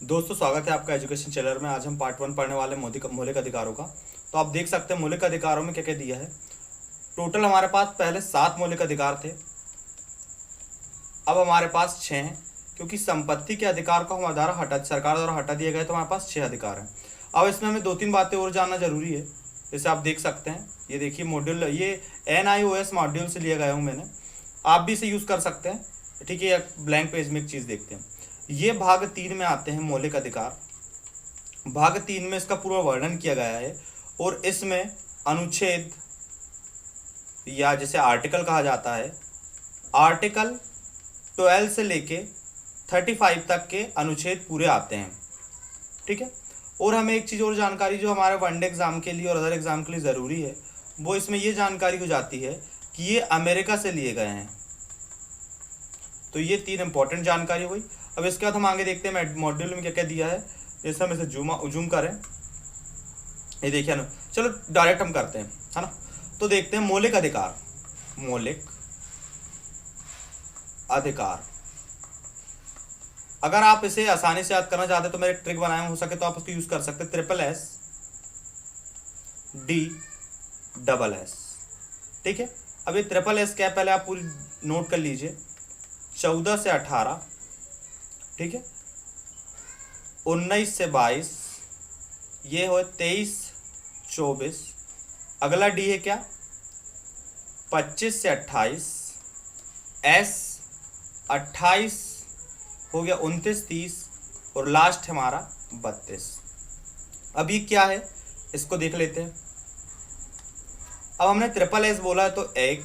दोस्तों स्वागत है आपका एजुकेशन चैनल में। आज हम पार्ट 1 पढ़ने वाले मौलिक अधिकारों का। तो आप देख सकते हैं मौलिक अधिकारों में क्या क्या दिया है। टोटल हमारे पास पहले 7 मौलिक अधिकार थे, अब हमारे पास 6 हैं, क्योंकि संपत्ति के अधिकार को सरकार द्वारा हटा दिया गया, तो हमारे पास 6 अधिकार हैं। अब इसमें हमें 2-3 बातें और जानना जरूरी है। जैसे आप देख सकते हैं, ये देखिए मॉड्यूल, ये NIOS मॉड्यूल से लिया गया हूँ मैंने, आप भी इसे यूज़ कर सकते हैं। ठीक है, ब्लैंक पेज में एक चीज़ देखते हैं। ये भाग 3 में आते हैं मौलिक अधिकार। भाग 3 में इसका पूरा वर्णन किया गया है और इसमें अनुच्छेद या जिसे आर्टिकल कहा जाता है, आर्टिकल 12 से लेके 35 तक के अनुच्छेद पूरे आते हैं। ठीक है, और हमें एक चीज़ और जानकारी जो हमारे वनडे एग्ज़ाम के लिए और अदर एग्ज़ाम के लिए ज़रूरी है, वो इसमें ये जानकारी हो जाती है कि ये अमेरिका से लिए गए हैं। तो ये 3 इंपॉर्टेंट जानकारी हुई। अब इसके बाद हम आगे देखते हैं मॉड्यूल में क्या क्या दिया है। जैसे हम इसे जूम करें, ये देखिए ना, चलो डायरेक्ट हम करते हैं, है ना। तो देखते हैं मौलिक अधिकार। मौलिक अधिकार, अगर आप इसे आसानी से याद करना चाहते हैं तो मैं एक ट्रिक बनाया, हो सके तो आप उसको यूज कर सकते हैं। SSSDSS। ठीक है, अब ये SSS क्या है पहले आप पूरी नोट कर लीजिए। 14 से 18, ठीक है, 19 से 22, ये हो 23-24। अगला डी है क्या, 25 से 28। S 28 हो गया, 29-30, और लास्ट है हमारा 32। अब ये क्या है इसको देख लेते हैं। अब हमने SSS बोला है तो एक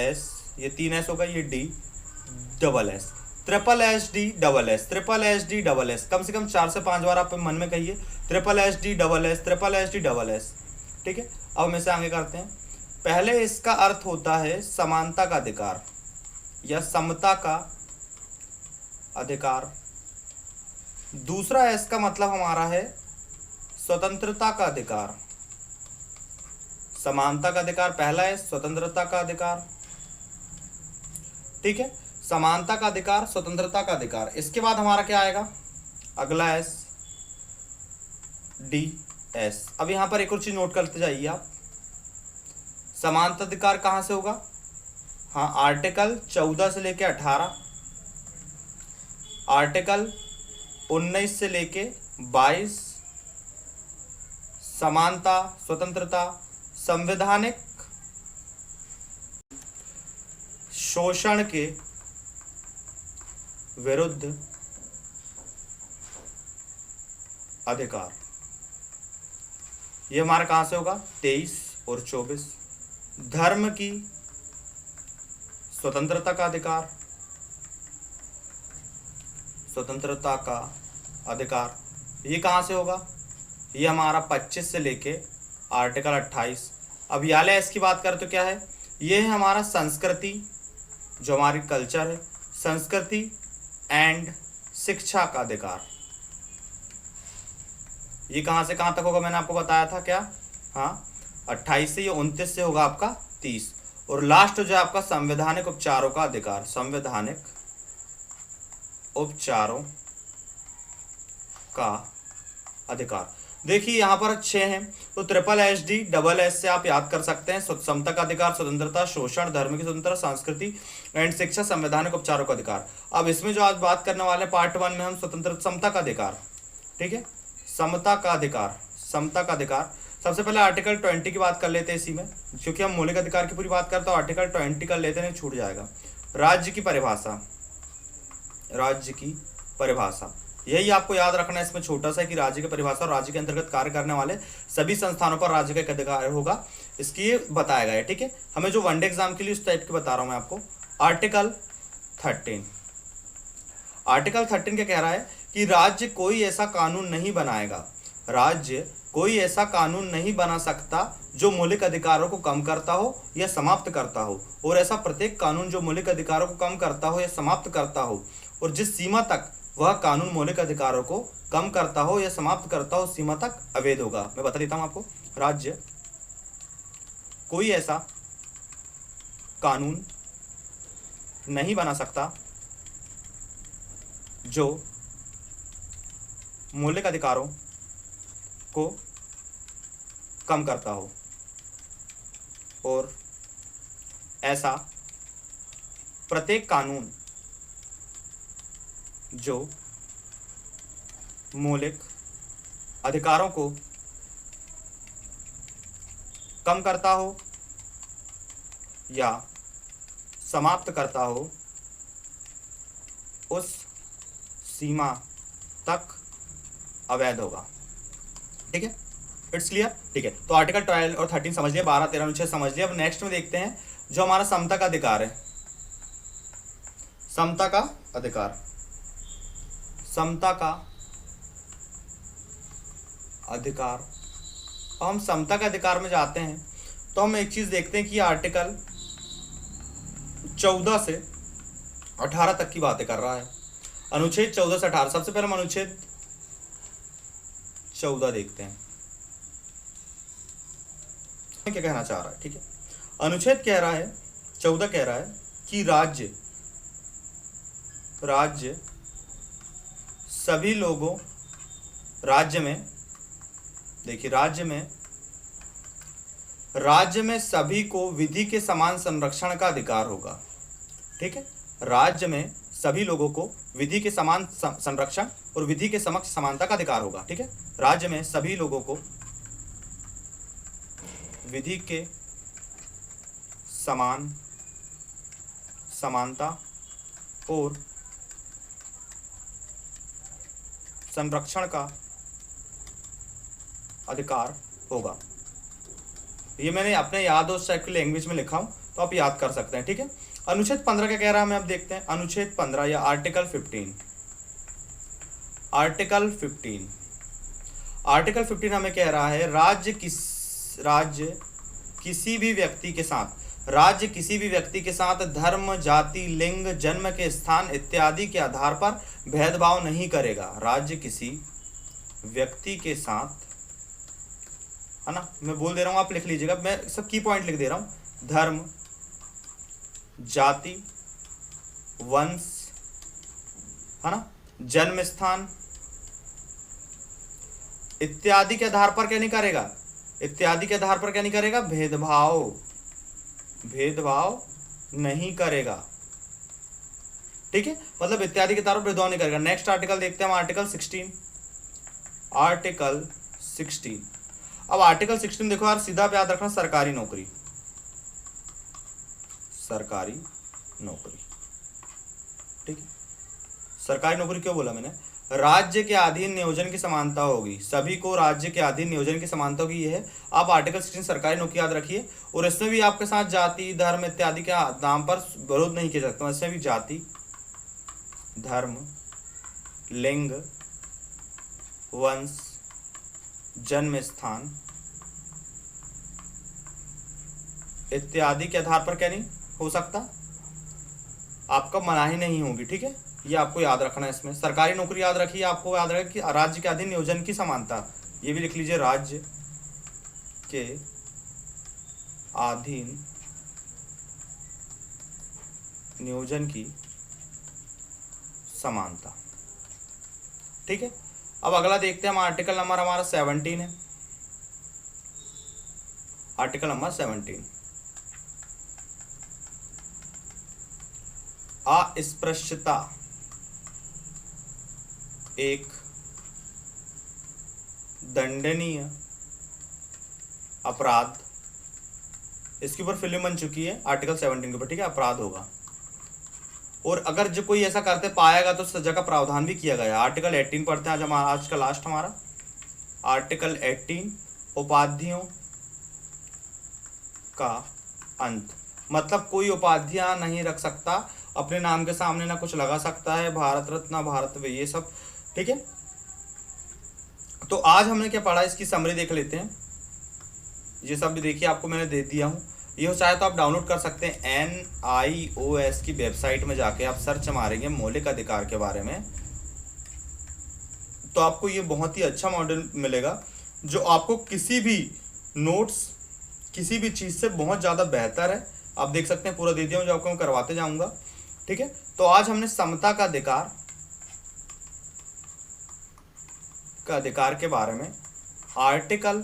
S, ये 3 S होगा, ये D डबल S, SSSD कम से कम 4 से 5 बार आप मन में कहिए SSSD। ठीक है, अब हम इसे आगे करते हैं। पहले इसका अर्थ होता है समानता का अधिकार या समता का अधिकार। दूसरा S का मतलब हमारा है स्वतंत्रता का अधिकार। समानता का अधिकार पहला है, स्वतंत्रता का अधिकार। ठीक है, समानता का अधिकार, स्वतंत्रता का अधिकार। इसके बाद हमारा क्या आएगा, अगला S DS। अब यहां पर एक और चीज नोट करते जाइए आप, समानता अधिकार कहां से होगा, हाँ, आर्टिकल 14 से लेके 18, आर्टिकल 19 से लेके 22। समानता, स्वतंत्रता, संवैधानिक शोषण के विरुद्ध अधिकार, ये हमारा कहां से होगा, 23 और 24। धर्म की स्वतंत्रता का अधिकार, स्वतंत्रता का अधिकार, ये कहां से होगा, ये हमारा 25 से लेके आर्टिकल 28। अब याले इसकी बात करें तो क्या है, ये है हमारा संस्कृति, जो हमारी कल्चर है, संस्कृति एंड शिक्षा का अधिकार। ये कहां से कहां तक होगा, मैंने आपको बताया था क्या, हाँ, 28 से ये 29 से होगा आपका 30। और लास्ट जो है आपका संवैधानिक उपचारों का अधिकार, संवैधानिक उपचारों का अधिकार। देखिए यहाँ पर 6 हैं, तो SSSD से आप याद कर सकते हैं, समता का अधिकार, स्वतंत्रता, शोषण, धर्म की स्वतंत्रता, संस्कृति एंड शिक्षा, संवैधानिक उपचारों का अधिकार। अब इसमें जो आज बात करने वाले पार्ट 1 में हम समता का अधिकार, ठीक है, समता का अधिकार, समता का अधिकार। सबसे पहले आर्टिकल 20 की बात कर लेते हैं इसी में, क्योंकि हम मौलिक अधिकार की पूरी बात करते हैं तो आर्टिकल 20 कर लेते हैं, छूट जाएगा। राज्य की परिभाषा, राज्य की परिभाषा, यही आपको याद रखना है इसमें छोटा सा, कि राज्य की परिभाषा और राज्य के अंतर्गत कार्य करने वाले सभी संस्थानों पर राज्य का एक अधिकार होगा, इसकी ये बताया गया है। ठीक है, हमें जो वनडे एग्जाम के लिए उस टाइप के बता रहा हूं मैं आपको। आर्टिकल 13, आर्टिकल 13 क्या कह रहा है कि राज्य कोई ऐसा कानून नहीं बनाएगा, राज्य कोई ऐसा कानून नहीं बना सकता जो मौलिक अधिकारों को कम करता हो या समाप्त करता हो, और ऐसा प्रत्येक कानून जो मौलिक अधिकारों को कम करता हो या समाप्त करता हो, और जिस सीमा तक वह कानून मौलिक अधिकारों को कम करता हो या समाप्त करता हो, सीमा तक अवैध होगा। मैं बता देता हूं आपको, राज्य कोई ऐसा कानून नहीं बना सकता जो मौलिक अधिकारों को कम करता हो, और ऐसा प्रत्येक कानून जो मौलिक अधिकारों को कम करता हो या समाप्त करता हो, उस सीमा तक अवैध होगा। ठीक है, इट्स क्लियर। ठीक है, तो आर्टिकल 12 और 13 समझ लिया, 12, 13 अनुच्छेद समझ लिया। अब नेक्स्ट में देखते हैं जो हमारा समता का अधिकार है। समता का अधिकार, समता का अधिकार। अब हम समता के अधिकार में जाते हैं तो हम एक चीज देखते हैं कि आर्टिकल 14 से 18 तक की बातें कर रहा है। अनुच्छेद 14 से 18, सबसे पहले हम अनुच्छेद 14 देखते हैं क्या कहना चाह रहा है। ठीक है, अनुच्छेद कह रहा है, 14 कह रहा है कि राज्य सभी लोगों, राज्य में, देखिए राज्य में सभी को विधि के समान संरक्षण का अधिकार होगा। ठीक है, राज्य में सभी लोगों को विधि के समान संरक्षण और विधि के समक्ष समानता का अधिकार होगा। ठीक है, राज्य में सभी लोगों को विधि के समान समानता और संरक्षण का अधिकार होगा। ये मैंने अपने याद और सेक्ट लैंग्वेज में लिखा हूं, तो आप याद कर सकते हैं। ठीक है, अनुच्छेद 15 क्या कह रहा है हमें अब देखते हैं। अनुच्छेद 15 या आर्टिकल 15, आर्टिकल 15 हमें कह रहा है राज्य किसी भी व्यक्ति के साथ धर्म, जाति, लिंग, जन्म के स्थान इत्यादि के आधार पर भेदभाव नहीं करेगा। राज्य किसी व्यक्ति के साथ, है ना, मैं बोल दे रहा हूं, आप लिख लीजिएगा, मैं सब की पॉइंट लिख दे रहा हूं। धर्म, जाति, वंश, है ना, जन्म स्थान इत्यादि के आधार पर क्या नहीं करेगा, इत्यादि के आधार पर क्या नहीं करेगा, भेदभाव नहीं करेगा। ठीक है, मतलब इत्यादि के आधार पर भेदभाव नहीं करेगा। नेक्स्ट आर्टिकल देखते हैं हम, आर्टिकल 16, आर्टिकल 16। अब आर्टिकल 16 देखो यार, सीधा याद रखना, सरकारी नौकरी, सरकारी नौकरी। ठीक है, सरकारी नौकरी क्यों बोला मैंने, राज्य के अधीन नियोजन की समानता होगी, सभी को राज्य के अधीन नियोजन की समानता होगी, ये है। आप आर्टिकल 16 सरकारी नौकरी याद रखिए, और इसमें भी आपके साथ जाति, धर्म इत्यादि के नाम पर विरोध नहीं किया सकता। इसमें भी जाति, धर्म, लिंग, वंश, जन्म स्थान इत्यादि के आधार पर क्या नहीं हो सकता, आपका मनाही नहीं होगी। ठीक है, ये आपको याद रखना है। इसमें सरकारी नौकरी याद रखिए, आपको याद रखें कि राज्य के अधीन नियोजन की समानता, ये भी लिख लीजिए, राज्य के अधीन नियोजन की समानता। ठीक है, अब अगला देखते हैं हम, आर्टिकल नंबर हमारा 17 है, आर्टिकल नंबर 17, अस्पृश्यता एक दंडनीय अपराध, इसके ऊपर फिल्म बन चुकी है आर्टिकल 17 के ऊपर। ठीक है, अपराध होगा, और अगर जो कोई ऐसा करते पाएगा तो सजा का प्रावधान भी किया गया है। आर्टिकल 18 पढ़ते हैं आज का लास्ट हमारा, आर्टिकल 18, उपाधियों का अंत, मतलब कोई उपाधियां नहीं रख सकता अपने नाम के सामने, ना कुछ लगा सकता है, भारत रत्न, भारत वे, ये सब। ठीक है, तो आज हमने क्या पढ़ा, इसकी समरी देख लेते हैं। ये सब भी देखिए, आपको मैंने दे दिया हूँ, ये हो चाहे तो आप डाउनलोड कर सकते हैं। NIOS की वेबसाइट में जाके आप सर्च मारेंगे मौलिक अधिकार के बारे में, तो आपको ये बहुत ही अच्छा मॉडल मिलेगा, जो आपको किसी भी नोट्स, किसी भी चीज़ से बहुत ज़्यादा बेहतर है। आप देख सकते हैं, पूरा दे दिया हूँ, जो आपको मैं करवाते जाऊँगा। ठीक है, तो आज हमने समता का अधिकार, का अधिकार के बारे में, आर्टिकल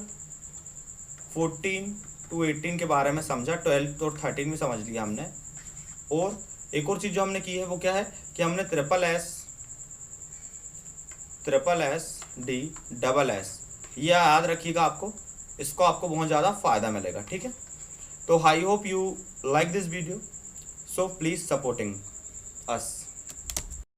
14 to 18 के बारे में समझा, 12 और 13 में समझ लिया हमने। और एक और चीज़ जो हमने की है वो क्या है कि हमने SSS ये याद रखिएगा आपको, इसको आपको बहुत ज़्यादा फ़ायदा मिलेगा, ठीक है। तो I hope you like this video, so please supporting us.